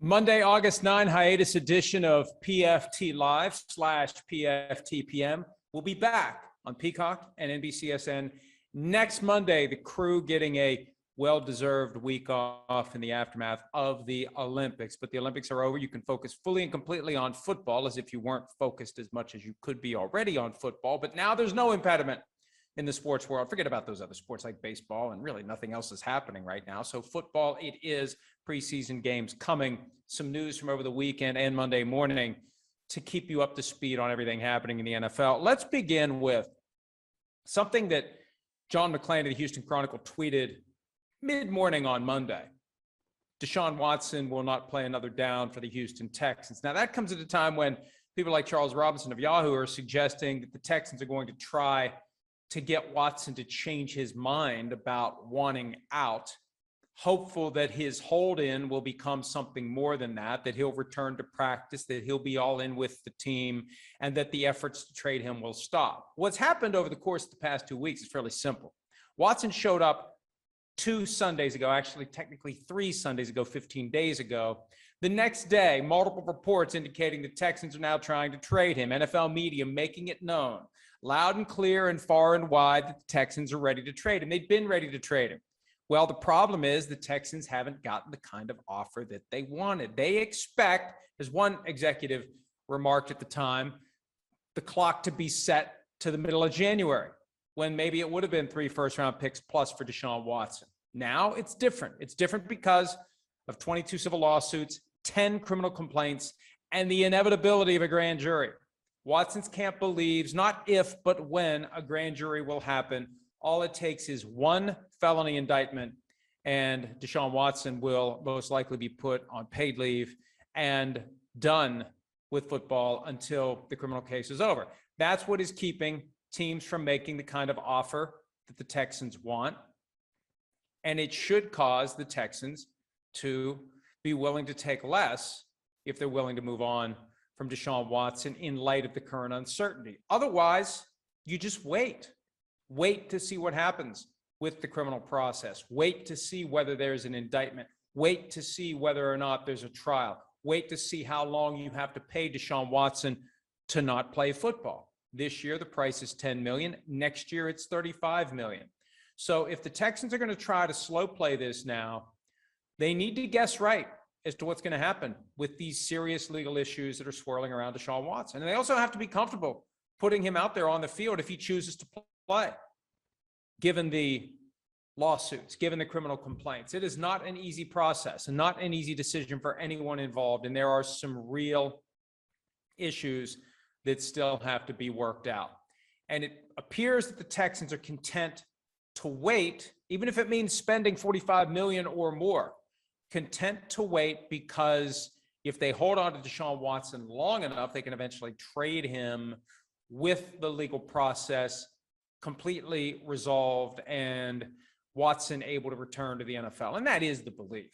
Monday, August 9, hiatus edition of PFT Live / PFT PM. We'll be back on Peacock and NBCSN next Monday. The crew getting a well-deserved week off in the aftermath of the Olympics. But the Olympics are over. You can focus fully and completely on football as if you weren't focused as much as you could be already on football. But now there's no impediment in the sports world. Forget about those other sports like baseball, and really nothing else is happening right now. So football, it is. Preseason games coming. Some news from over the weekend and Monday morning to keep you up to speed on everything happening in the NFL. Let's begin with something that John McClain of the Houston Chronicle tweeted mid-morning on Monday. Deshaun Watson will not play another down for the Houston Texans. Now, that comes at a time when people like Charles Robinson of Yahoo are suggesting that the Texans are going to try to get Watson to change his mind about wanting out, hopeful that his hold-in will become something more than that he'll return to practice, that he'll be all in with the team, and that the efforts to trade him will stop. What's happened over the course of the past 2 weeks is fairly simple. Watson showed up 2 Sundays ago, actually technically 3 Sundays ago, 15 days ago. The next day, multiple reports indicating the Texans are now trying to trade him. NFL media making it known loud and clear and far and wide that the Texans are ready to trade him. They've been ready to trade him. Well, the problem is the Texans haven't gotten the kind of offer that they wanted. They expect, as one executive remarked at the time, the clock to be set to the middle of January, when maybe it would have been 3 first-round picks plus for Deshaun Watson. Now it's different. It's different because of 22 civil lawsuits, 10 criminal complaints, and the inevitability of a grand jury. Watson's camp believes not if, but when a grand jury will happen. All it takes is one felony indictment, and Deshaun Watson will most likely be put on paid leave and done with football until the criminal case is over. That's what is keeping teams from making the kind of offer that the Texans want. And it should cause the Texans to be willing to take less if they're willing to move on from Deshaun Watson in light of the current uncertainty. Otherwise, you just wait. Wait to see what happens with the criminal process. Wait to see whether there's an indictment. Wait to see whether or not there's a trial. Wait to see how long you have to pay Deshaun Watson to not play football. This year, the price is $10 million. Next year, it's $35 million. So if the Texans are going to try to slow play this now, they need to guess right as to what's going to happen with these serious legal issues that are swirling around Deshaun Watson. And they also have to be comfortable putting him out there on the field if he chooses to play, given the lawsuits, given the criminal complaints. It is not an easy process and not an easy decision for anyone involved. And there are some real issues that still have to be worked out. And it appears that the Texans are content to wait, even if it means spending $45 million or more, content to wait, because if they hold on to Deshaun Watson long enough, they can eventually trade him with the legal process completely resolved and Watson able to return to the NFL. And that is the belief,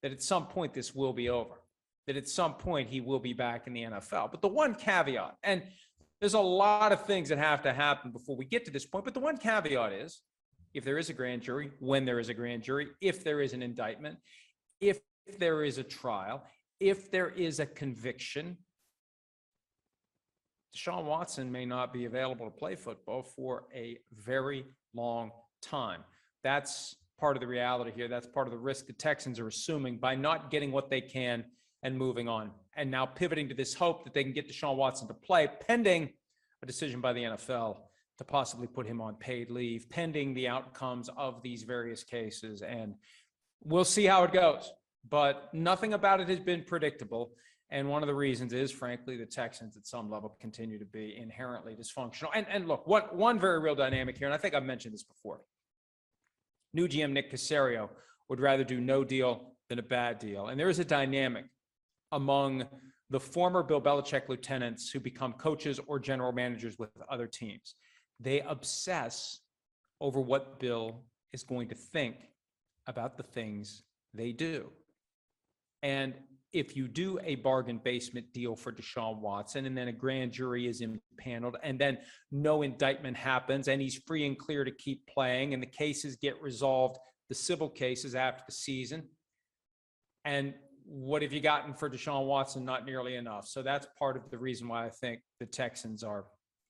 that at some point this will be over, that at some point he will be back in the NFL. But the one caveat, and there's a lot of things that have to happen before we get to this point, but the one caveat is, if there is a grand jury, when there is a grand jury, if there is an indictment, if there is a trial, if there is a conviction, Deshaun Watson may not be available to play football for a very long time. That's part of the reality here. That's part of the risk the Texans are assuming by not getting what they can and moving on. And now pivoting to this hope that they can get Deshaun Watson to play, pending a decision by the NFL to possibly put him on paid leave, pending the outcomes of these various cases. And we'll see how it goes. But nothing about it has been predictable. And one of the reasons is, frankly, the Texans at some level continue to be inherently dysfunctional. And look, one very real dynamic here, and I think I've mentioned this before. New GM Nick Caserio would rather do no deal than a bad deal. And there is a dynamic among the former Bill Belichick lieutenants who become coaches or general managers with other teams. They obsess over what Bill is going to think about the things they do. And if you do a bargain basement deal for Deshaun Watson and then a grand jury is impaneled and then no indictment happens and he's free and clear to keep playing and the cases get resolved, the civil cases after the season, and what have you gotten for Deshaun Watson? Not nearly enough. So that's part of the reason why I think the Texans are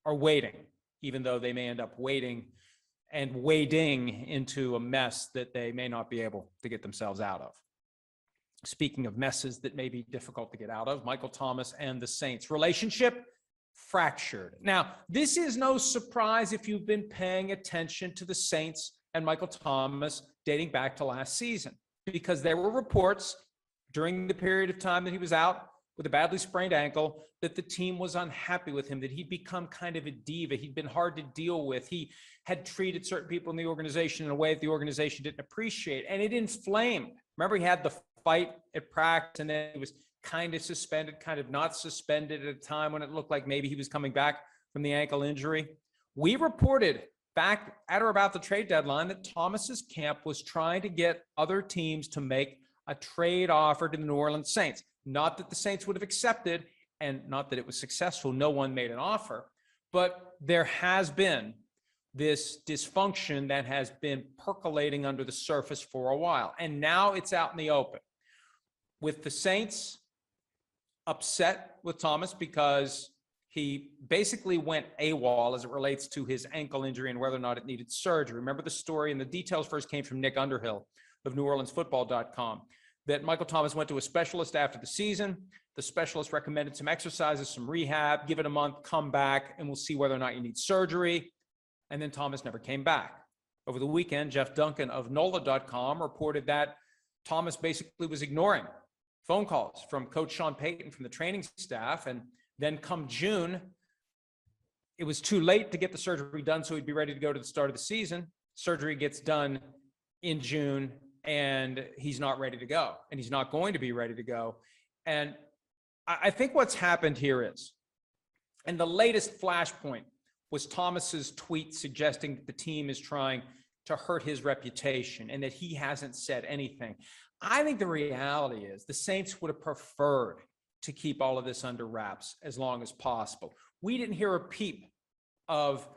waiting, even though they may end up waiting and wading into a mess that they may not be able to get themselves out of. Speaking of messes that may be difficult to get out of, Michael Thomas and the Saints relationship fractured. Now, this is no surprise if you've been paying attention to the Saints and Michael Thomas dating back to last season, because there were reports during the period of time that he was out with a badly sprained ankle that the team was unhappy with him, that he'd become kind of a diva. He'd been hard to deal with. He had treated certain people in the organization in a way that the organization didn't appreciate, and it inflamed. Remember, he had the fight at practice, and then he was kind of suspended, kind of not suspended at a time when it looked like maybe he was coming back from the ankle injury. We reported back at or about the trade deadline that Thomas's camp was trying to get other teams to make a trade offer to the New Orleans Saints. Not that the Saints would have accepted, and not that it was successful. No one made an offer, but there has been this dysfunction that has been percolating under the surface for a while. And now it's out in the open, with the Saints upset with Thomas because he basically went AWOL as it relates to his ankle injury and whether or not it needed surgery. Remember the story, and the details first came from Nick Underhill of NewOrleansFootball.com, that Michael Thomas went to a specialist after the season. The specialist recommended some exercises, some rehab, give it a month, come back, and we'll see whether or not you need surgery. And then Thomas never came back. Over the weekend, Jeff Duncan of NOLA.com reported that Thomas basically was ignoring phone calls from Coach Sean Payton from the training staff. And then come June, it was too late to get the surgery done, so he'd be ready to go to the start of the season. Surgery gets done in June, and he's not ready to go, and he's not going to be ready to go. And I think what's happened here is, and the latest flashpoint was Thomas's tweet suggesting that the team is trying to hurt his reputation and that he hasn't said anything. I think the reality is the Saints would have preferred to keep all of this under wraps as long as possible. We didn't hear a peep of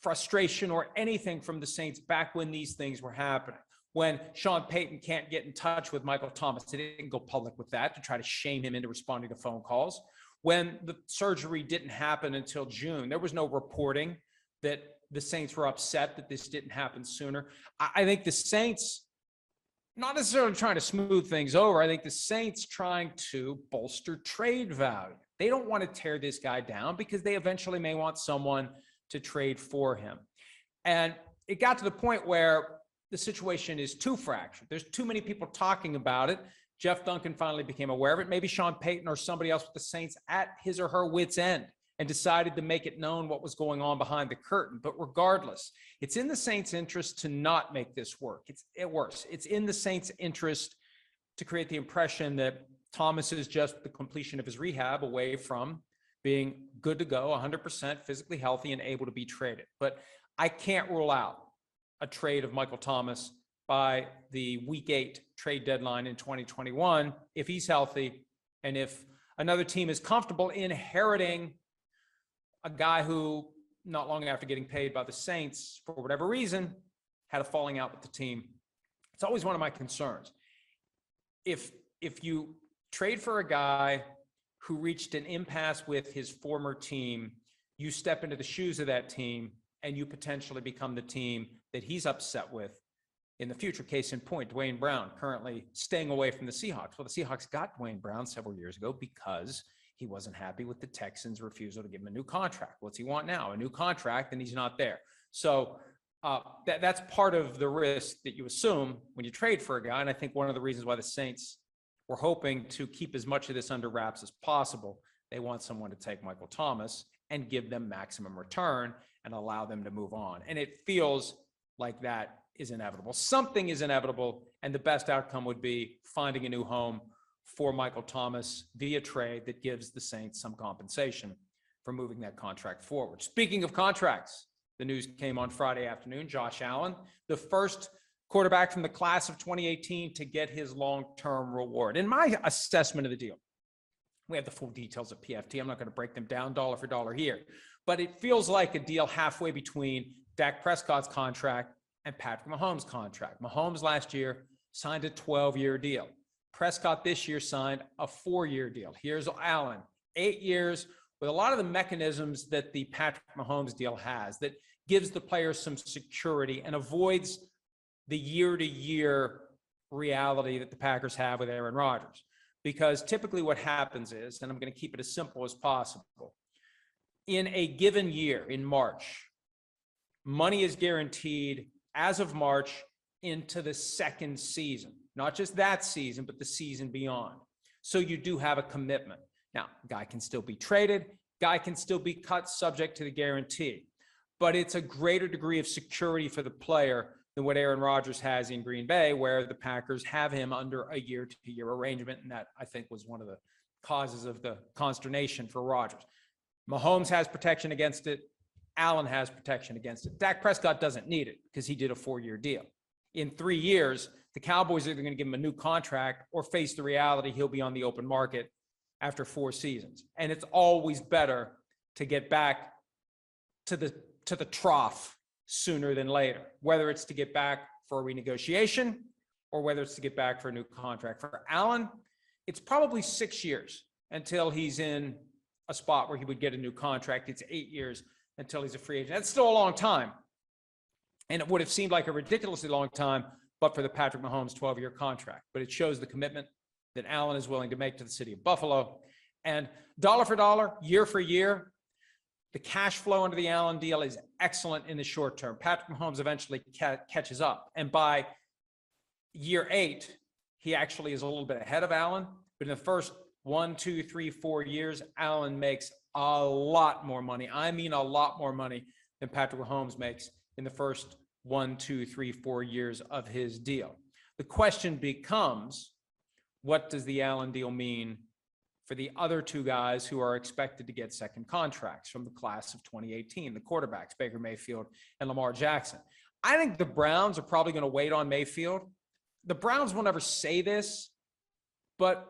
frustration or anything from the Saints back when these things were happening. When Sean Payton can't get in touch with Michael Thomas, they didn't go public with that to try to shame him into responding to phone calls. When the surgery didn't happen until June, there was no reporting that the Saints were upset that this didn't happen sooner. I think the Saints, not necessarily trying to smooth things over, I think the Saints trying to bolster trade value. They don't want to tear this guy down because they eventually may want someone to trade for him. And it got to the point where the situation is too fractured. There's too many people talking about it. Jeff Duncan finally became aware of it. Maybe Sean Payton or somebody else with the Saints at his or her wit's end and decided to make it known what was going on behind the curtain. But regardless, it's in the Saints' interest to not make this work. It works. It's in the Saints' interest to create the impression that Thomas is just the completion of his rehab away from being good to go, 100% physically healthy and able to be traded. But I can't rule out a trade of Michael Thomas by the week 8 trade deadline in 2021 if he's healthy and if another team is comfortable inheriting a guy who, not long after getting paid by the Saints, for whatever reason, had a falling out with the team. It's always one of my concerns. If you trade for a guy who reached an impasse with his former team, you step into the shoes of that team and you potentially become the team that he's upset with in the future. Case in point, Dwayne Brown currently staying away from the Seahawks. Well, the Seahawks got Dwayne Brown several years ago because he wasn't happy with the Texans' refusal to give him a new contract. What's he want now? A new contract, and he's not there. So that's part of the risk that you assume when you trade for a guy. And I think one of the reasons why the Saints were hoping to keep as much of this under wraps as possible, they want someone to take Michael Thomas and give them maximum return and allow them to move on. And it feels like that is inevitable. Something is inevitable, and the best outcome would be finding a new home for Michael Thomas via trade that gives the Saints some compensation for moving that contract forward. Speaking of contracts, the news came on Friday afternoon. Josh Allen, the first quarterback from the class of 2018 to get his long-term reward. In my assessment of the deal, we have the full details of PFT. I'm not going to break them down dollar for dollar here, but it feels like a deal halfway between Dak Prescott's contract and Patrick Mahomes' contract. Mahomes last year signed a 12-year deal. Prescott this year signed a 4-year deal. Here's Allen, 8 years, with a lot of the mechanisms that the Patrick Mahomes deal has, that gives the players some security and avoids the year-to-year reality that the Packers have with Aaron Rodgers. Because typically what happens is, and I'm going to keep it as simple as possible, in a given year, in March, money is guaranteed as of March into the second season. Not just that season, but the season beyond. So you do have a commitment. Now, guy can still be traded. Guy can still be cut subject to the guarantee. But it's a greater degree of security for the player than what Aaron Rodgers has in Green Bay, where the Packers have him under a year-to-year arrangement. And that, I think, was one of the causes of the consternation for Rodgers. Mahomes has protection against it. Allen has protection against it. Dak Prescott doesn't need it because he did a 4-year deal. In 3 years, the Cowboys are either going to give him a new contract or face the reality he'll be on the open market after 4 seasons. And it's always better to get back to the trough sooner than later, whether it's to get back for a renegotiation or whether it's to get back for a new contract. For Allen, it's probably 6 years until he's in a spot where he would get a new contract. It's 8 years until he's a free agent. That's still a long time. And it would have seemed like a ridiculously long time, but for the Patrick Mahomes 12-year contract. But it shows the commitment that Allen is willing to make to the city of Buffalo. And dollar for dollar, year for year, the cash flow under the Allen deal is excellent in the short term. Patrick Mahomes eventually catches up. And by year 8, he actually is a little bit ahead of Allen. But in the first 1, 2, 3, 4 years, Allen makes a lot more money. I mean, a lot more money than Patrick Mahomes makes in the first 1, 2, 3, 4 years of his deal. The question becomes, what does the Allen deal mean for the other 2 guys who are expected to get second contracts from the class of 2018, the quarterbacks, Baker Mayfield and Lamar Jackson? I think the Browns are probably going to wait on Mayfield. The Browns will never say this, but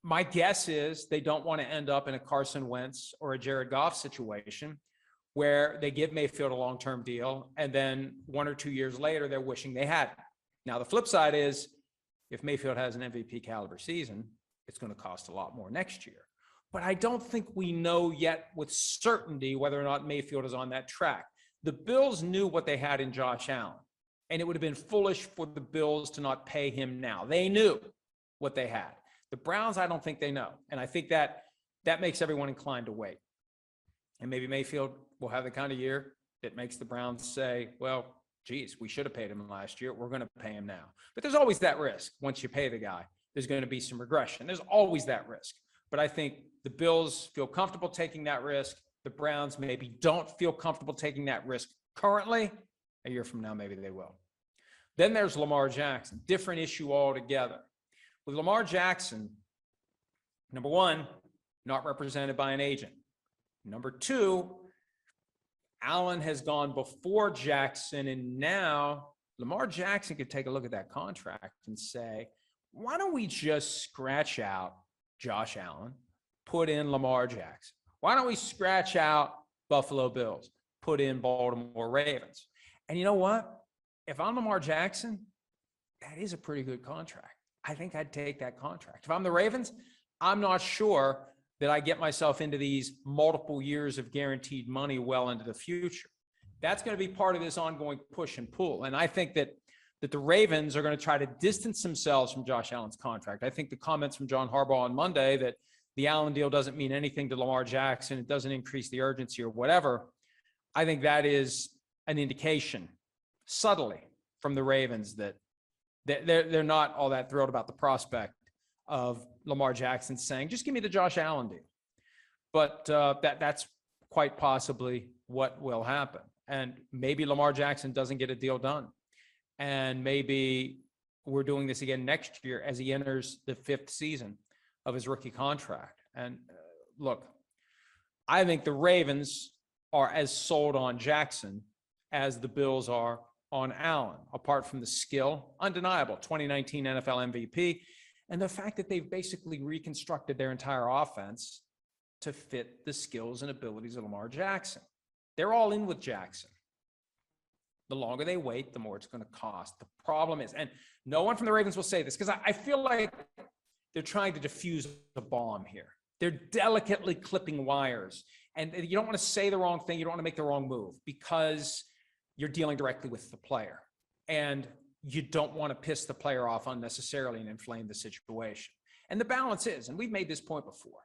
my guess is they don't want to end up in a Carson Wentz or a Jared Goff situation where they give Mayfield a long-term deal, and then 1 or 2 years later, they're wishing they hadn't. Now, the flip side is, if Mayfield has an MVP caliber season, it's going to cost a lot more next year. But I don't think we know yet with certainty whether or not Mayfield is on that track. The Bills knew what they had in Josh Allen, and it would have been foolish for the Bills to not pay him now. They knew what they had. The Browns, I don't think they know. And I think that makes everyone inclined to wait. And maybe Mayfield will have the kind of year that makes the Browns say, well, geez, we should have paid him last year. We're going to pay him now. But there's always that risk. Once you pay the guy, there's going to be some regression. There's always that risk. But I think the Bills feel comfortable taking that risk. The Browns maybe don't feel comfortable taking that risk currently. A year from now, maybe they will. Then there's Lamar Jackson, different issue altogether. With Lamar Jackson, number one, not represented by an agent. Number two, Allen has gone before Jackson, and now Lamar Jackson could take a look at that contract and say, why don't we just scratch out Josh Allen, put in Lamar Jackson? Why don't we scratch out Buffalo Bills, put in Baltimore Ravens? And you know what? If I'm Lamar Jackson, that is a pretty good contract. I think I'd take that contract. If I'm the Ravens, I'm not sure that I get myself into these multiple years of guaranteed money well into the future. That's going to be part of this ongoing push and pull. And I think that the Ravens are going to try to distance themselves from Josh Allen's contract. I think the comments from John Harbaugh on Monday that the Allen deal doesn't mean anything to Lamar Jackson, it doesn't increase the urgency or whatever, I think that is an indication subtly from the Ravens that they're not all that thrilled about the prospect of Lamar Jackson saying, just give me the Josh Allen deal. But that's quite possibly what will happen. And maybe Lamar Jackson doesn't get a deal done. And maybe we're doing this again next year as he enters the 5th season of his rookie contract. And look, I think the Ravens are as sold on Jackson as the Bills are on Allen, apart from the skill, undeniable, 2019 NFL MVP, and the fact that they've basically reconstructed their entire offense to fit the skills and abilities of Lamar Jackson. They're all in with Jackson. The longer they wait, the more it's going to cost. The problem is, and no one from the Ravens will say this because I feel like they're trying to defuse a bomb here. They're delicately clipping wires. And you don't want to say the wrong thing. You don't want to make the wrong move because you're dealing directly with the player. And you don't want to piss the player off unnecessarily and inflame the situation. And the balance is, and we've made this point before,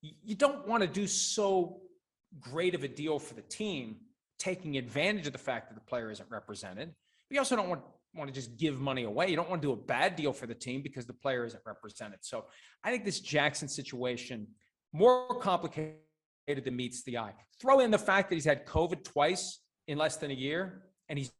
you don't want to do so great of a deal for the team, taking advantage of the fact that the player isn't represented. But you also don't want to just give money away. You don't want to do a bad deal for the team because the player isn't represented. So I think this Jackson situation, more complicated than meets the eye. Throw in the fact that he's had COVID twice in less than a year, and he's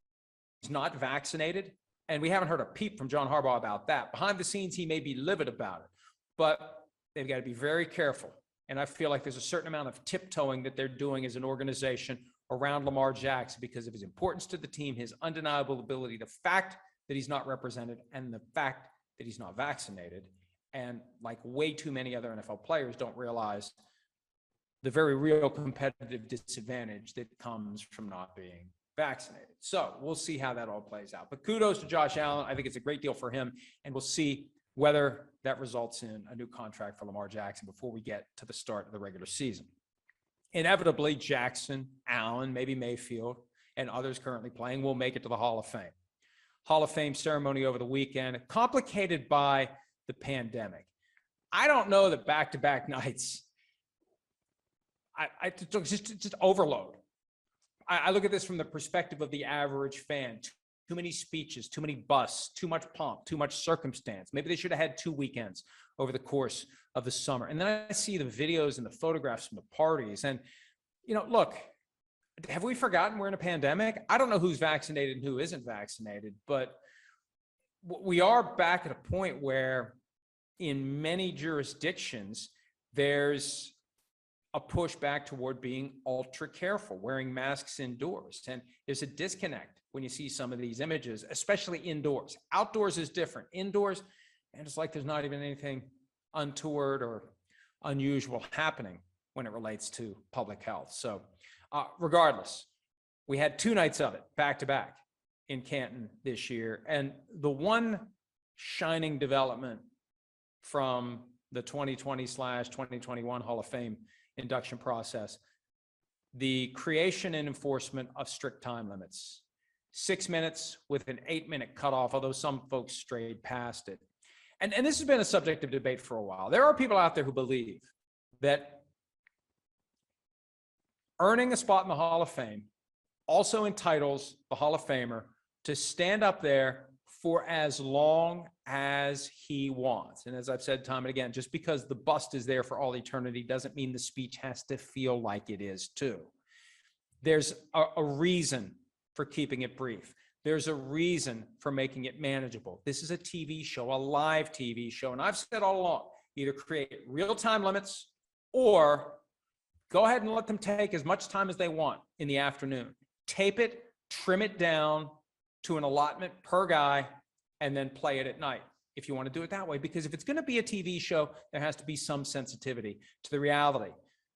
not vaccinated. And we haven't heard a peep from John Harbaugh about that. Behind the scenes, he may be livid about it, but they've got to be very careful. And I feel like there's a certain amount of tiptoeing that they're doing as an organization around Lamar Jackson because of his importance to the team, his undeniable ability, the fact that he's not represented, and the fact that he's not vaccinated. And like way too many other NFL players don't realize the very real competitive disadvantage that comes from not being vaccinated. So we'll see how that all plays out. But kudos to Josh Allen. I think it's a great deal for him. And we'll see whether that results in a new contract for Lamar Jackson before we get to the start of the regular season. Inevitably, Jackson, Allen, maybe Mayfield, and others currently playing will make it to the Hall of Fame. Hall of Fame ceremony over the weekend, complicated by the pandemic. I don't know that back-to-back nights, just overload. I look at this from the perspective of the average fan. Too many speeches, too many busts, too much pomp, too much circumstance. Maybe they should have had 2 weekends over the course of the summer. And then I see the videos and the photographs from the parties. And, look, have we forgotten we're in a pandemic? I don't know who's vaccinated and who isn't vaccinated, but we are back at a point where in many jurisdictions, there's a push back toward being ultra careful, wearing masks indoors. And there's a disconnect when you see some of these images, especially indoors. Outdoors is different. Indoors, and it's like there's not even anything untoward or unusual happening when it relates to public health. So regardless, we had 2 nights of it back to back in Canton this year. And the one shining development from the 2020/2021 Hall of Fame induction process, the creation and enforcement of strict time limits. 6 minutes with an 8-minute cutoff, although some folks strayed past it. And this has been a subject of debate for a while. There are people out there who believe that earning a spot in the Hall of Fame also entitles the Hall of Famer to stand up there for as long as he wants. And as I've said time and again, just because the bust is there for all eternity doesn't mean the speech has to feel like it is too. There's a reason for keeping it brief. There's a reason for making it manageable. This is a TV show, a live TV show. And I've said all along, either create real time limits or go ahead and let them take as much time as they want in the afternoon. Tape it, trim it down to an allotment per guy, and then play it at night if you want to do it that way. Because if it's going to be a TV show, there has to be some sensitivity to the reality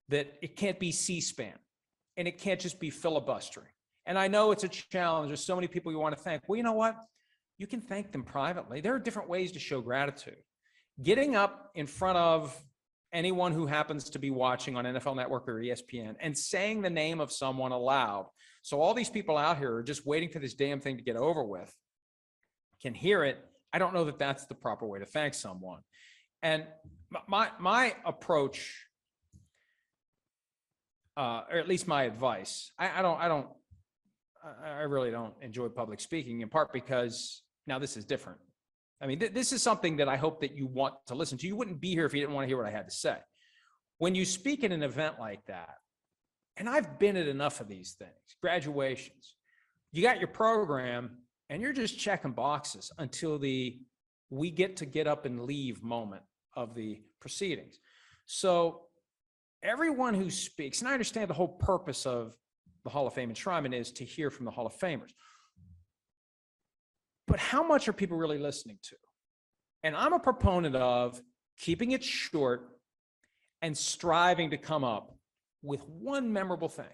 that it can't be C-SPAN and it can't just be filibustering. And I know it's a challenge. There's so many people you want to thank. Well, you know what? You can thank them privately. There are different ways to show gratitude. Getting up in front of anyone who happens to be watching on NFL Network or ESPN and saying the name of someone aloud. So all these people out here are just waiting for this damn thing to get over with, can hear it. I don't know that that's the proper way to thank someone. And my approach, or at least my advice, I really don't enjoy public speaking, in part because now this is different. I mean, this is something that I hope that you want to listen to. You wouldn't be here if you didn't want to hear what I had to say. When you speak at an event like that, and I've been at enough of these things, graduations, you got your program and you're just checking boxes until we get to get up and leave moment of the proceedings. So everyone who speaks, and I understand the whole purpose of the Hall of Fame enshrinement is to hear from the Hall of Famers. But how much are people really listening to? And I'm a proponent of keeping it short and striving to come up with one memorable thing,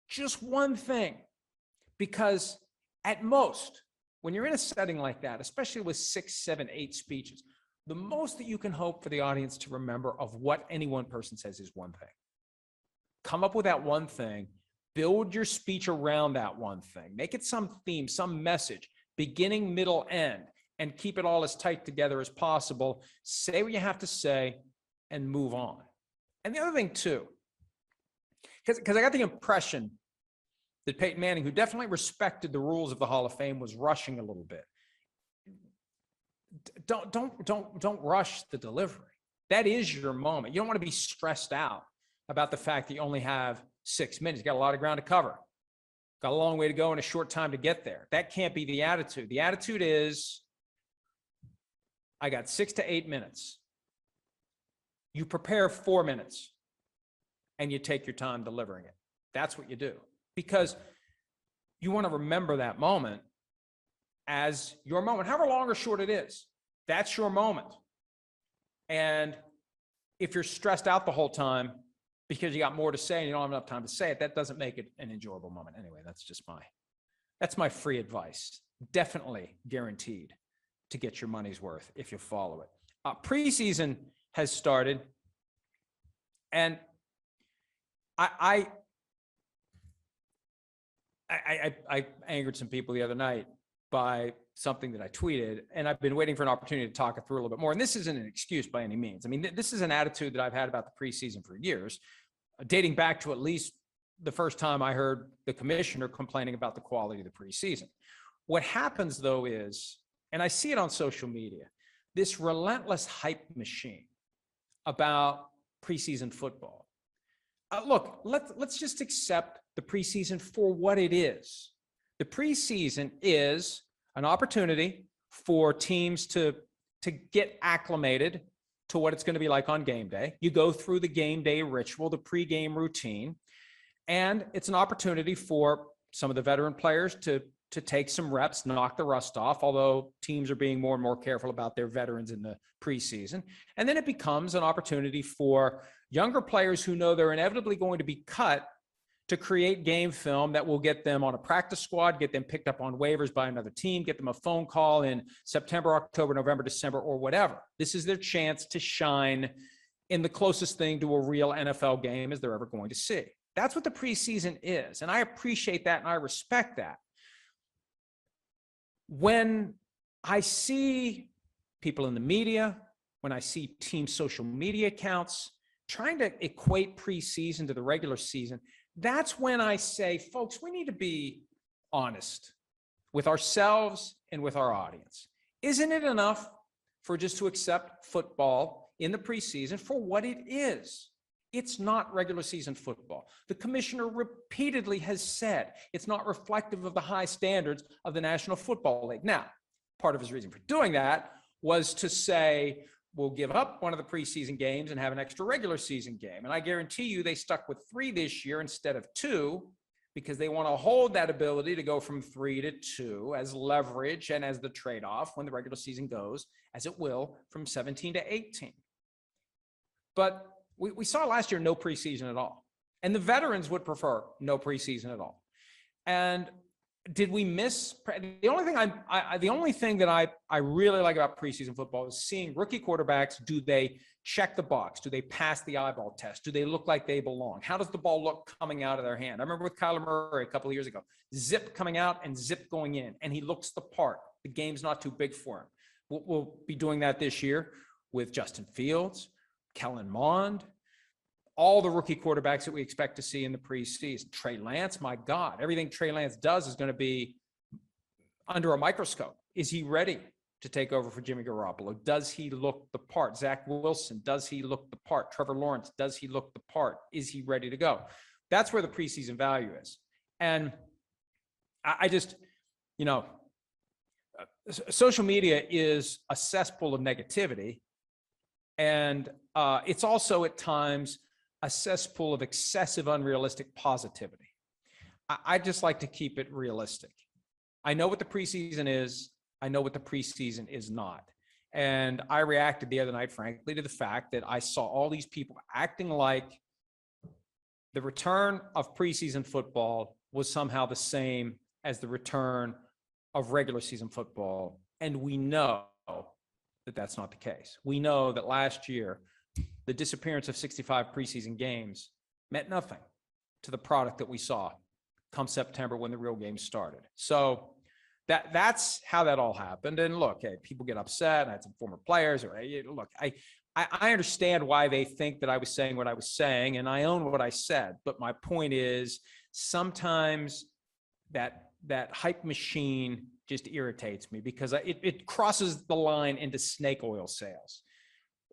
just one thing, because At most, when you're in a setting like that, especially with 6, 7, 8 speeches, the most that you can hope for the audience to remember of what any one person says is one thing. Come up with that one thing, build your speech around that one thing, make it some theme, some message, beginning, middle, end, and keep it all as tight together as possible. Say what you have to say and move on. And the other thing too, because I got the impression that Peyton Manning, who definitely respected the rules of the Hall of Fame, was rushing a little bit. Don't rush the delivery. That is your moment. You don't want to be stressed out about the fact that you only have 6 minutes. You got a lot of ground to cover. Got a long way to go and a short time to get there. That can't be the attitude. The attitude is, I got 6 to 8 minutes. You prepare 4 minutes and you take your time delivering it. That's what you do, because you want to remember that moment as your moment, however long or short it is. That's your moment. And if you're stressed out the whole time because you got more to say and you don't have enough time to say it, that doesn't make it an enjoyable moment. Anyway, that's my free advice. Definitely guaranteed to get your money's worth if you follow it. Preseason has started, and I angered some people the other night by something that I tweeted, and I've been waiting for an opportunity to talk it through a little bit more. And this isn't an excuse by any means. I mean, this is an attitude that I've had about the preseason for years, dating back to at least the first time I heard the commissioner complaining about the quality of the preseason. What happens though is, and I see it on social media, this relentless hype machine about preseason football. Look, let's just accept the preseason for what it is. The preseason is an opportunity for teams to get acclimated to what it's going to be like on game day. You go through the game day ritual, the pregame routine, and it's an opportunity for some of the veteran players to take some reps, knock the rust off, although teams are being more and more careful about their veterans in the preseason. And then it becomes an opportunity for younger players who know they're inevitably going to be cut to create game film that will get them on a practice squad, get them picked up on waivers by another team, get them a phone call in September, October, November, December, or whatever. This is their chance to shine in the closest thing to a real NFL game as they're ever going to see. That's what the preseason is. And I appreciate that and I respect that. When I see people in the media, when I see team social media accounts trying to equate preseason to the regular season, that's when I say, folks, we need to be honest with ourselves and with our audience. Isn't it enough for just to accept football in the preseason for what it is? It's not regular season football. The commissioner repeatedly has said it's not reflective of the high standards of the National Football League. Now, part of his reason for doing that was to say, we'll give up one of the preseason games and have an extra regular season game. And I guarantee you they stuck with 3 this year instead of 2 because they want to hold that ability to go from 3 to 2 as leverage and as the trade-off when the regular season goes, as it will, from 17 to 18. But we saw last year no preseason at all. And the veterans would prefer no preseason at all. And did we miss? The only thing that I really like about preseason football is seeing rookie quarterbacks. Do they check the box? Do they pass the eyeball test? Do they look like they belong? How does the ball look coming out of their hand? I remember with Kyler Murray a couple of years ago, zip coming out and zip going in, and he looks the part. The game's not too big for him. We'll be doing that this year with Justin Fields, Kellen Mond, all the rookie quarterbacks that we expect to see in the preseason. Trey Lance, my God, everything Trey Lance does is going to be under a microscope. Is he ready to take over for Jimmy Garoppolo? Does he look the part? Zach Wilson, does he look the part? Trevor Lawrence, does he look the part? Is he ready to go? That's where the preseason value is. And I just, social media is a cesspool of negativity. And it's also at times a cesspool of excessive, unrealistic positivity. I just like to keep it realistic. I know what the preseason is. I know what the preseason is not. And I reacted the other night, frankly, to the fact that I saw all these people acting like the return of preseason football was somehow the same as the return of regular season football. And we know that that's not the case. We know that last year, the disappearance of 65 preseason games meant nothing to the product that we saw come September when the real game started. So that's how that all happened. And look, hey, people get upset. I had some former players. Look, I understand why they think that I was saying what I was saying, and I own what I said. But my point is, sometimes that hype machine just irritates me because it crosses the line into snake oil sales.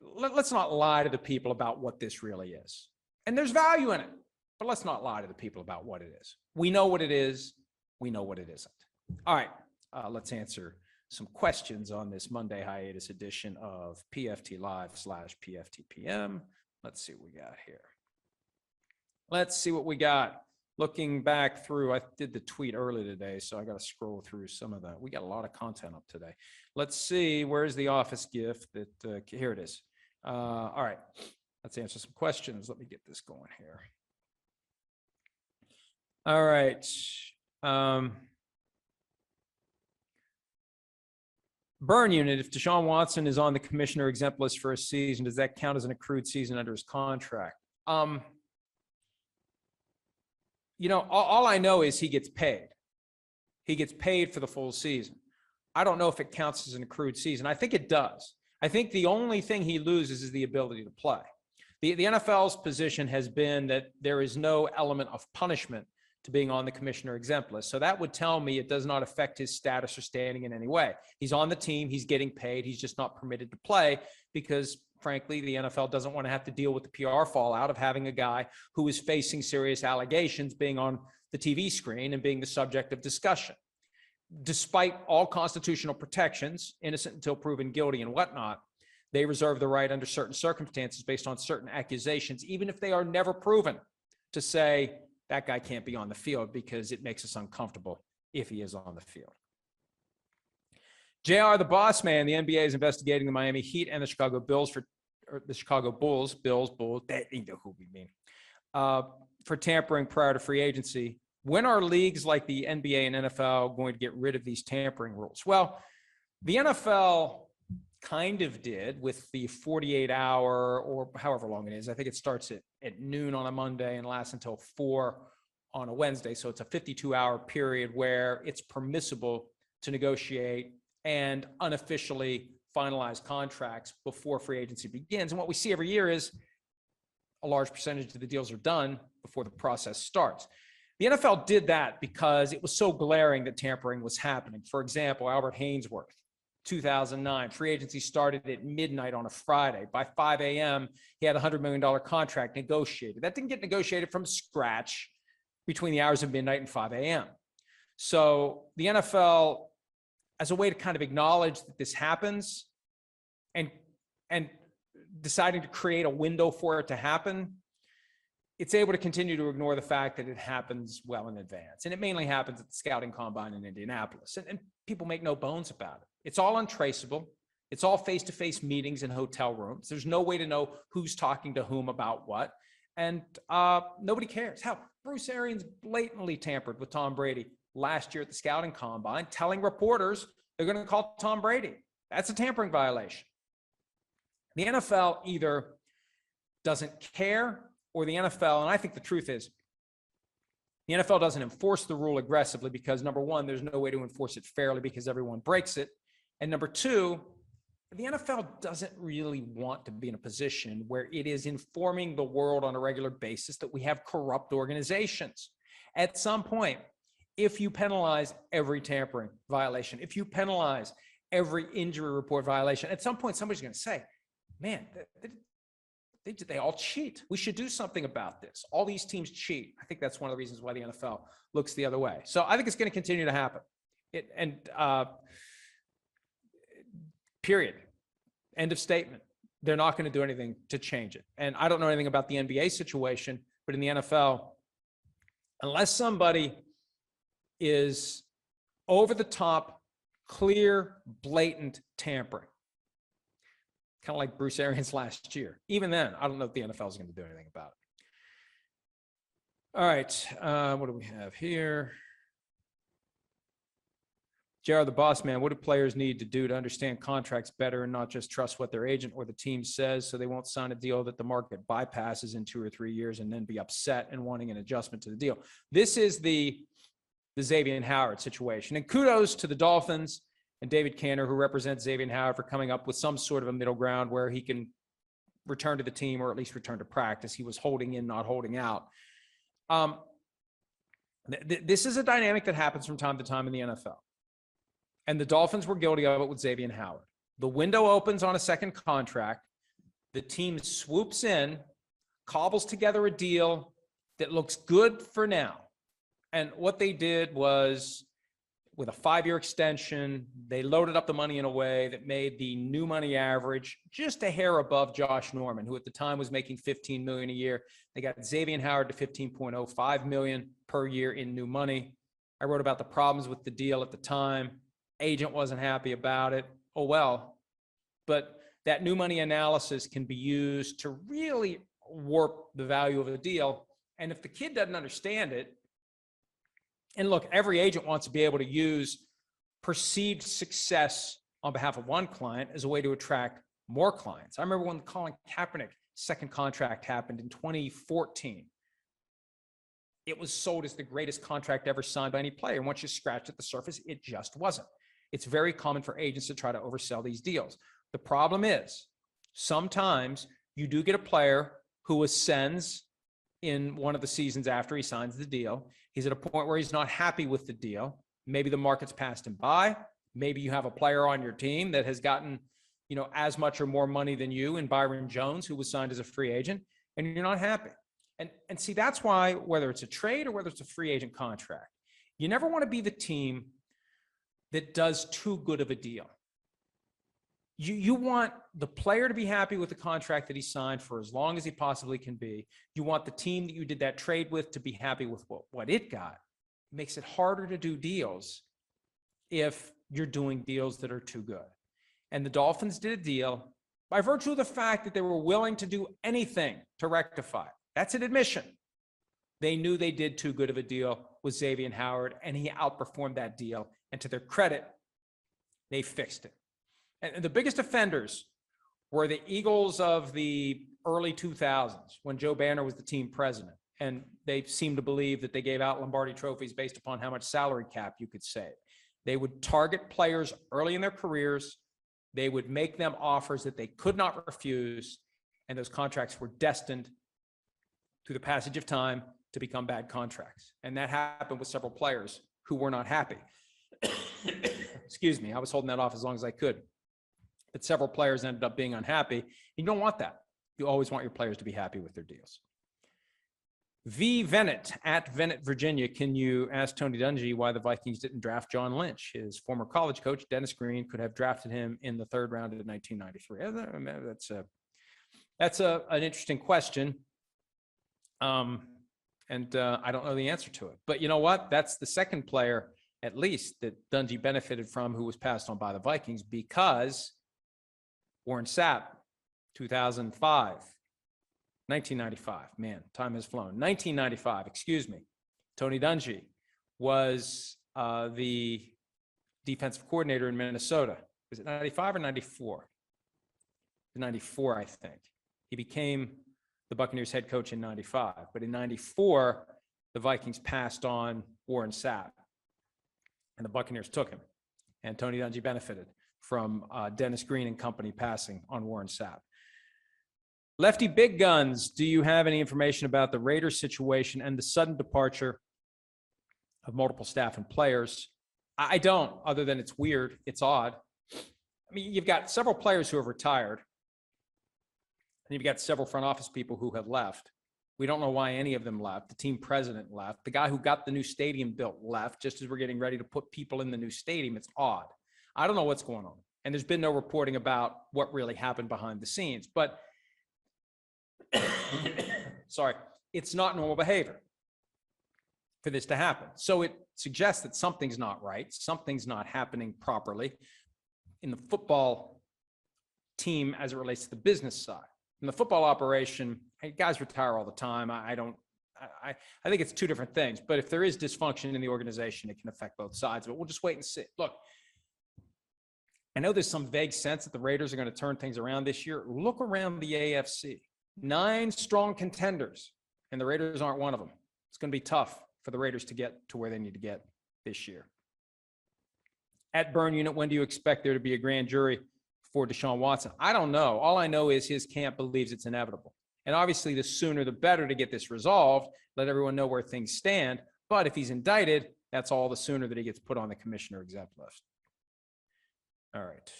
Let's not lie to the people about what this really is. And there's value in it, but let's not lie to the people about what it is. We know what it is. We know what it isn't. All right, let's answer some questions on this Monday hiatus edition of PFT Live / PFT PM. Let's see what we got here. Let's see what we got. Looking back through, I did the tweet earlier today, so I got to scroll through some of that. We got a lot of content up today. Let's see, where's the office gift that, here it is. All right, let's answer some questions. Let me get this going here. All right. Burn unit, if Deshaun Watson is on the commissioner exempt list for a season, does that count as an accrued season under his contract? You know, all I know is he gets paid. He gets paid for the full season. I don't know if it counts as an accrued season. I think it does. I think the only thing he loses is the ability to play. The NFL's position has been that there is no element of punishment to being on the commissioner exempt list. So that would tell me it does not affect his status or standing in any way. He's on the team. He's getting paid. He's just not permitted to play because, frankly, the NFL doesn't want to have to deal with the PR fallout of having a guy who is facing serious allegations being on the TV screen and being the subject of discussion. Despite all constitutional protections, innocent until proven guilty and whatnot, they reserve the right under certain circumstances based on certain accusations, even if they are never proven, to say that guy can't be on the field because it makes us uncomfortable if he is on the field. JR, the boss man, the NBA is investigating the Miami Heat and the Chicago Bulls, that you know who we mean, for tampering prior to free agency. When are leagues like the NBA and NFL going to get rid of these tampering rules? Well, the NFL kind of did with the 48-hour or however long it is. I think it starts at noon on a Monday and lasts until 4 on a Wednesday. So it's a 52-hour period where it's permissible to negotiate and unofficially finalize contracts before free agency begins. And what we see every year is a large percentage of the deals are done before the process starts. The NFL did that because it was so glaring that tampering was happening. For example, Albert Haynesworth, 2009, free agency started at midnight on a Friday. By 5 a.m., he had a $100 million contract negotiated. That didn't get negotiated from scratch between the hours of midnight and 5 a.m. So the NFL, as a way to kind of acknowledge that this happens and deciding to create a window for it to happen, it's able to continue to ignore the fact that it happens well in advance. And it mainly happens at the scouting combine in Indianapolis. And people make no bones about it. It's all untraceable. It's all face-to-face meetings in hotel rooms. There's no way to know who's talking to whom about what. And nobody cares. Hell, Bruce Arians blatantly tampered with Tom Brady last year at the scouting combine, telling reporters they're going to call Tom Brady. That's a tampering violation. The NFL either doesn't care, or the NFL, and I think the truth is, the NFL doesn't enforce the rule aggressively because, number one, there's no way to enforce it fairly because everyone breaks it. And number two, the NFL doesn't really want to be in a position where it is informing the world on a regular basis that we have corrupt organizations. At some point, if you penalize every tampering violation, if you penalize every injury report violation, at some point, somebody's going to say, man, they all cheat. We should do something about this. All these teams cheat. I think that's one of the reasons why the NFL looks the other way. So I think it's going to continue to happen. Period. End of statement. They're not going to do anything to change it. And I don't know anything about the NBA situation, but in the NFL, unless somebody is over the top, clear, blatant tampering, kind of like Bruce Arians last year. Even then, I don't know if the NFL is going to do anything about it. All right, what do we have here? JR, the boss man, what do players need to do to understand contracts better and not just trust what their agent or the team says so they won't sign a deal that the market bypasses in 2 or 3 years and then be upset and wanting an adjustment to the deal? This is the Xavier Howard situation. And kudos to the Dolphins and David Cantor, who represents Xavier Howard, for coming up with some sort of a middle ground where he can return to the team or at least return to practice. He was holding in, not holding out. This is a dynamic that happens from time to time in the NFL. And the Dolphins were guilty of it with Xavier Howard. The window opens on a second contract. The team swoops in, cobbles together a deal that looks good for now. And what they did was, with a 5-year extension, they loaded up the money in a way that made the new money average just a hair above Josh Norman, who at the time was making $15 million a year. They got Xavier Howard to $15.05 million per year in new money. I wrote about the problems with the deal at the time. Agent wasn't happy about it. Oh, well. But that new money analysis can be used to really warp the value of a deal. And if the kid doesn't understand it, and look, every agent wants to be able to use perceived success on behalf of one client as a way to attract more clients. I remember when the Colin Kaepernick second contract happened in 2014. It was sold as the greatest contract ever signed by any player. And once you scratched at the surface, it just wasn't. It's very common for agents to try to oversell these deals. The problem is sometimes you do get a player who ascends in one of the seasons after he signs the deal. He's at a point where he's not happy with the deal. Maybe the market's passed him by. Maybe you have a player on your team that has gotten, as much or more money than you in Byron Jones, who was signed as a free agent, and you're not happy. And see, that's why, whether it's a trade or whether it's a free agent contract, you never want to be the team that does too good of a deal. You want the player to be happy with the contract that he signed for as long as he possibly can be. You want the team that you did that trade with to be happy with what it got. It makes it harder to do deals if you're doing deals that are too good. And the Dolphins did a deal by virtue of the fact that they were willing to do anything to rectify it. That's an admission. They knew they did too good of a deal with Xavier Howard, and he outperformed that deal. And to their credit, they fixed it. And the biggest offenders were the Eagles of the early 2000s, when Joe Banner was the team president. And they seemed to believe that they gave out Lombardi trophies based upon how much salary cap you could save. They would target players early in their careers. They would make them offers that they could not refuse. And those contracts were destined, through the passage of time, to become bad contracts. And that happened with several players who were not happy. Excuse me, I was holding that off as long as I could. But several players ended up being unhappy. You don't want that. You always want your players to be happy with their deals. V. Vennett at Vennett, Virginia. Can you ask Tony Dungy why the Vikings didn't draft John Lynch? His former college coach, Dennis Green, could have drafted him in the 3rd round of 1993. That's an interesting question. I don't know the answer to it. But you know what? That's the second player, at least, that Dungy benefited from who was passed on by the Vikings, because Warren Sapp, 2005, 1995, man, time has flown. 1995, excuse me. Tony Dungy was the defensive coordinator in Minnesota. Was it 95 or 94? 94, I think. He became the Buccaneers head coach in 95. But in 94, the Vikings passed on Warren Sapp, and the Buccaneers took him. And Tony Dungy benefited from Dennis Green and company passing on Warren Sapp. Lefty Big Guns, do you have any information about the Raiders situation and the sudden departure of multiple staff and players? I don't, other than it's weird, it's odd. I mean, you've got several players who have retired, and you've got several front office people who have left. We don't know why any of them left. The team president left. The guy who got the new stadium built left just as we're getting ready to put people in the new stadium. It's odd. I don't know what's going on. And there's been no reporting about what really happened behind the scenes. But, sorry, it's not normal behavior for this to happen. So it suggests that something's not right. Something's not happening properly in the football team as it relates to the business side. In the football operation, guys retire all the time. I think it's two different things. But if there is dysfunction in the organization, it can affect both sides. But we'll just wait and see. Look, I know there's some vague sense that the Raiders are going to turn things around this year. Look around the AFC. 9 strong contenders, and the Raiders aren't one of them. It's going to be tough for the Raiders to get to where they need to get this year. At Burn Unit, when do you expect there to be a grand jury for Deshaun Watson? I don't know. All I know is his camp believes it's inevitable. And obviously, the sooner the better to get this resolved, let everyone know where things stand. But if he's indicted, that's all the sooner that he gets put on the commissioner exempt list. All right.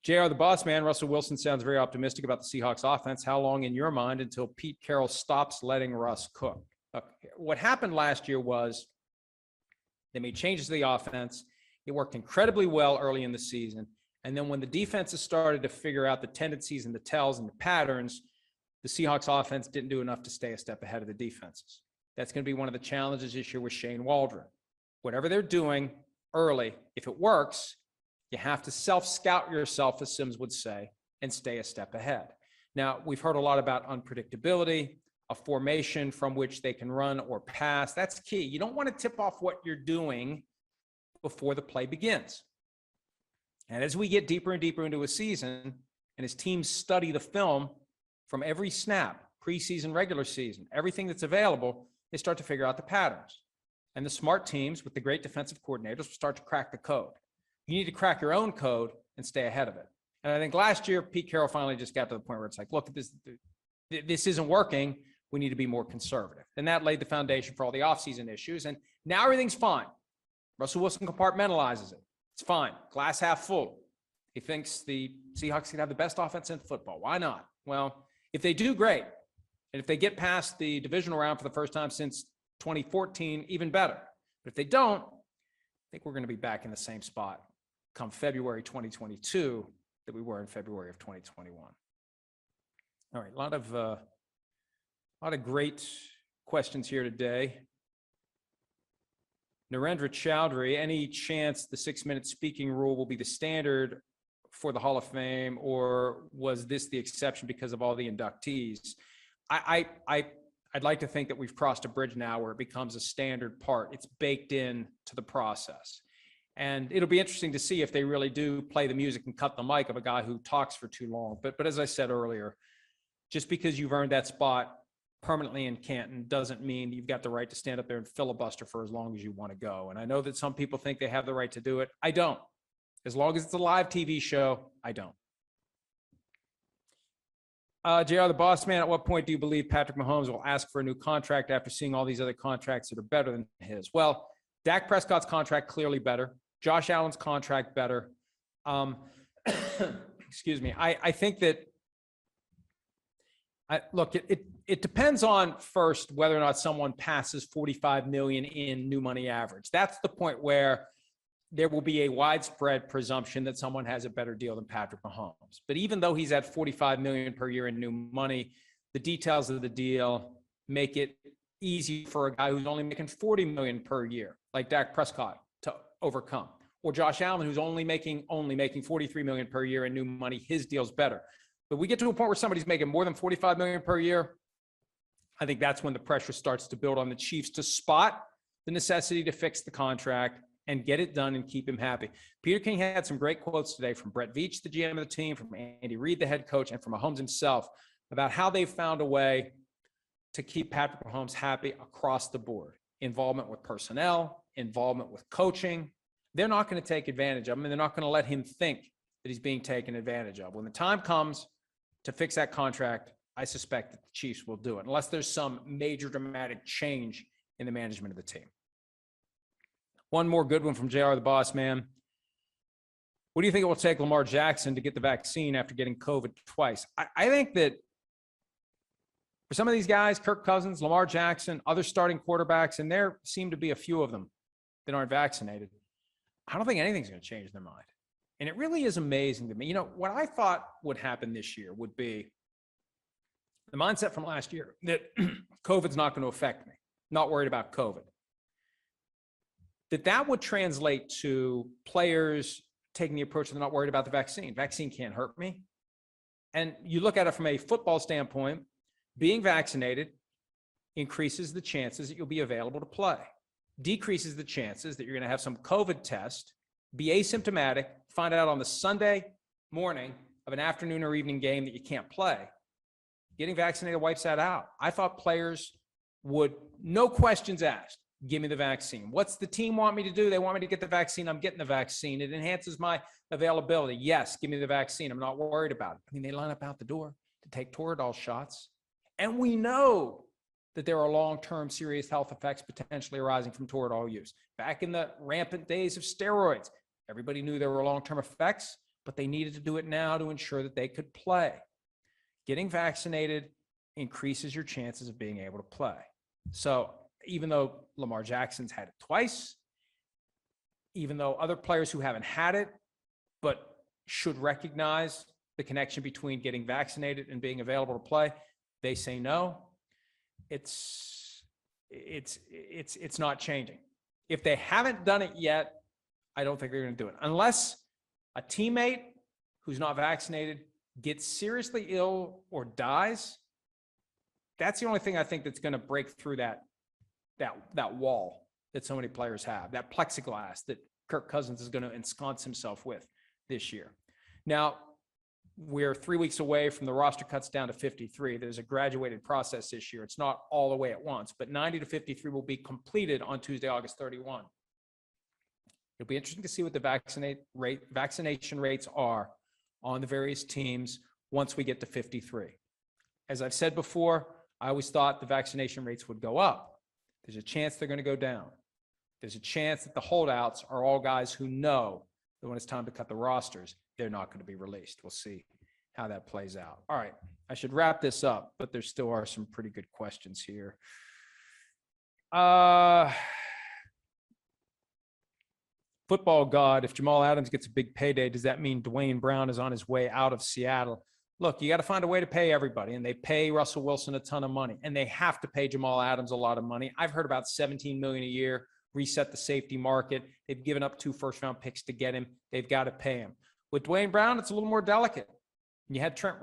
JR, the boss man, Russell Wilson sounds very optimistic about the Seahawks offense. How long in your mind until Pete Carroll stops letting Russ cook? What happened last year was they made changes to the offense. It worked incredibly well early in the season. And then when the defenses started to figure out the tendencies and the tells and the patterns, the Seahawks offense didn't do enough to stay a step ahead of the defenses. That's going to be one of the challenges this year with Shane Waldron. Whatever they're doing early, if it works, you have to self-scout yourself, as Sims would say, and stay a step ahead. Now, we've heard a lot about unpredictability, a formation from which they can run or pass. That's key. You don't want to tip off what you're doing before the play begins. And as we get deeper and deeper into a season, and as teams study the film from every snap, preseason, regular season, everything that's available, they start to figure out the patterns. And the smart teams with the great defensive coordinators will start to crack the code. You need to crack your own code and stay ahead of it. And I think last year, Pete Carroll finally just got to the point where it's like, look, this isn't working. We need to be more conservative. And that laid the foundation for all the offseason issues. And now everything's fine. Russell Wilson compartmentalizes it. It's fine. Glass half full. He thinks the Seahawks can have the best offense in football. Why not? Well, if they do, great. And if they get past the divisional round for the first time since 2014, even better. But if they don't, I think we're going to be back in the same spot come February 2022 that we were in February of 2021. All right, a lot of great questions here today. Narendra Chowdhury, any chance the 6-minute speaking rule will be the standard for the Hall of Fame, or was this the exception because of all the inductees? I'd like to think that we've crossed a bridge now where it becomes a standard part. It's baked in to the process. And it'll be interesting to see if they really do play the music and cut the mic of a guy who talks for too long. But as I said earlier, just because you've earned that spot permanently in Canton doesn't mean you've got the right to stand up there and filibuster for as long as you want to go. And I know that some people think they have the right to do it. I don't. As long as it's a live TV show, I don't. JR, the boss man, at what point do you believe Patrick Mahomes will ask for a new contract after seeing all these other contracts that are better than his? Well, Dak Prescott's contract clearly better. Josh Allen's contract better. Excuse me. I think that, look, it depends on first whether or not someone passes $45 million in new money average. That's the point where there will be a widespread presumption that someone has a better deal than Patrick Mahomes. But even though he's at $45 million per year in new money, the details of the deal make it easy for a guy who's only making $40 million per year, like Dak Prescott, to overcome. Or Josh Allen, who's only making $43 million per year in new money. His deal's better. But we get to a point where somebody's making more than $45 million per year. I think that's when the pressure starts to build on the Chiefs to spot the necessity to fix the contract and get it done and keep him happy. Peter King had some great quotes today from Brett Veach, the GM of the team, from Andy Reid, the head coach, and from Mahomes himself about how they've found a way to keep Patrick Mahomes happy across the board. Involvement with personnel, involvement with coaching. They're not going to take advantage of him, and they're not going to let him think that he's being taken advantage of. When the time comes to fix that contract, I suspect that the Chiefs will do it, unless there's some major dramatic change in the management of the team. One more good one from JR, the boss man. What do you think it will take Lamar Jackson to get the vaccine after getting COVID twice? I think that for some of these guys, Kirk Cousins, Lamar Jackson, other starting quarterbacks, and there seem to be a few of them that aren't vaccinated, I don't think anything's going to change their mind. And it really is amazing to me. You know, what I thought would happen this year would be the mindset from last year that COVID's not going to affect me, not worried about COVID. That would translate to players taking the approach that they're not worried about the vaccine. Vaccine can't hurt me. And you look at it from a football standpoint, being vaccinated increases the chances that you'll be available to play, decreases the chances that you're going to have some COVID test be asymptomatic, find out on the Sunday morning of an afternoon or evening game that you can't play. Getting vaccinated wipes that out. I thought players would, no questions asked, give me the vaccine. What's the team want me to do? They want me to get the vaccine. I'm getting the vaccine. It enhances my availability. Yes, give me the vaccine. I'm not worried about it. I mean, they line up out the door to take Toradol shots. And we know that there are long-term serious health effects potentially arising from Toradol use. Back in the rampant days of steroids, everybody knew there were long-term effects, but they needed to do it now to ensure that they could play. Getting vaccinated increases your chances of being able to play. So even though Lamar Jackson's had it twice, even though other players who haven't had it, but should recognize the connection between getting vaccinated and being available to play, they say no. It's not changing. If they haven't done it yet, I don't think they're going to do it. Unless a teammate who's not vaccinated gets seriously ill or dies, that's the only thing I think that's going to break through that wall that so many players have, that plexiglass that Kirk Cousins is going to ensconce himself with this year. Now, we're 3 weeks away from the roster cuts down to 53. There's a graduated process this year. It's not all the way at once, but 90 to 53 will be completed on Tuesday, August 31. It'll be interesting to see what the vaccination rates are on the various teams once we get to 53. As I've said before, I always thought the vaccination rates would go up. There's a chance they're going to go down. There's a chance that the holdouts are all guys who know that when it's time to cut the rosters, they're not going to be released. We'll see how that plays out. All right, I should wrap this up, but there still are some pretty good questions here. Football God, if Jamal Adams gets a big payday, does that mean Dwayne Brown is on his way out of Seattle? Look, you got to find a way to pay everybody, and they pay Russell Wilson a ton of money, and they have to pay Jamal Adams a lot of money. I've heard about $17 million a year, reset the safety market. They've given up 2 first-round picks to get him. They've got to pay him. With Dwayne Brown, it's a little more delicate. You had Trent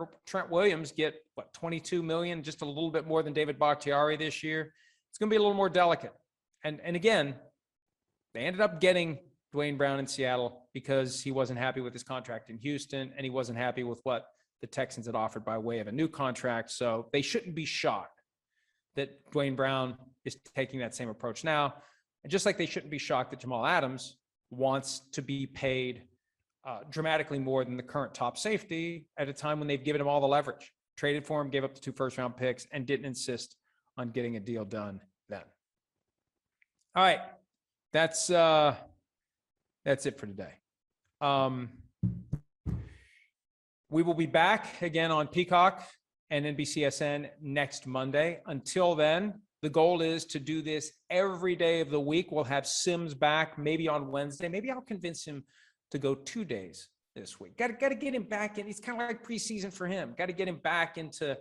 Williams get, what, $22 million, just a little bit more than David Bakhtiari this year. It's going to be a little more delicate. And again, they ended up getting Dwayne Brown in Seattle because he wasn't happy with his contract in Houston, and he wasn't happy with what the Texans had offered by way of a new contract. So they shouldn't be shocked that Dwayne Brown is taking that same approach now. And just like they shouldn't be shocked that Jamal Adams wants to be paid dramatically more than the current top safety at a time when they've given him all the leverage, traded for him, gave up the 2 first-round picks, and didn't insist on getting a deal done then. All right, that's it for today. We will be back again on Peacock and NBCSN next Monday. Until then, the goal is to do this every day of the week. We'll have Sims back maybe on Wednesday. Maybe I'll convince him to go 2 days this week. Got to get him back in. It's kind of like preseason for him. Got to get him back into,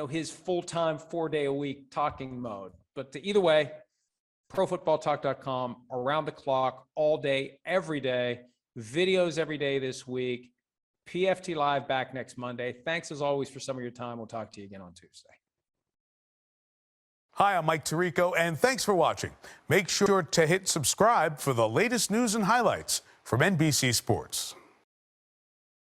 his full-time 4-day-a-week talking mode. But either way, profootballtalk.com, around the clock, all day, every day, videos every day this week. PFT Live back next Monday. Thanks as always for some of your time. We'll talk to you again on Tuesday. Hi, I'm Mike Tirico, and thanks for watching. Make sure to hit subscribe for the latest news and highlights from NBC Sports.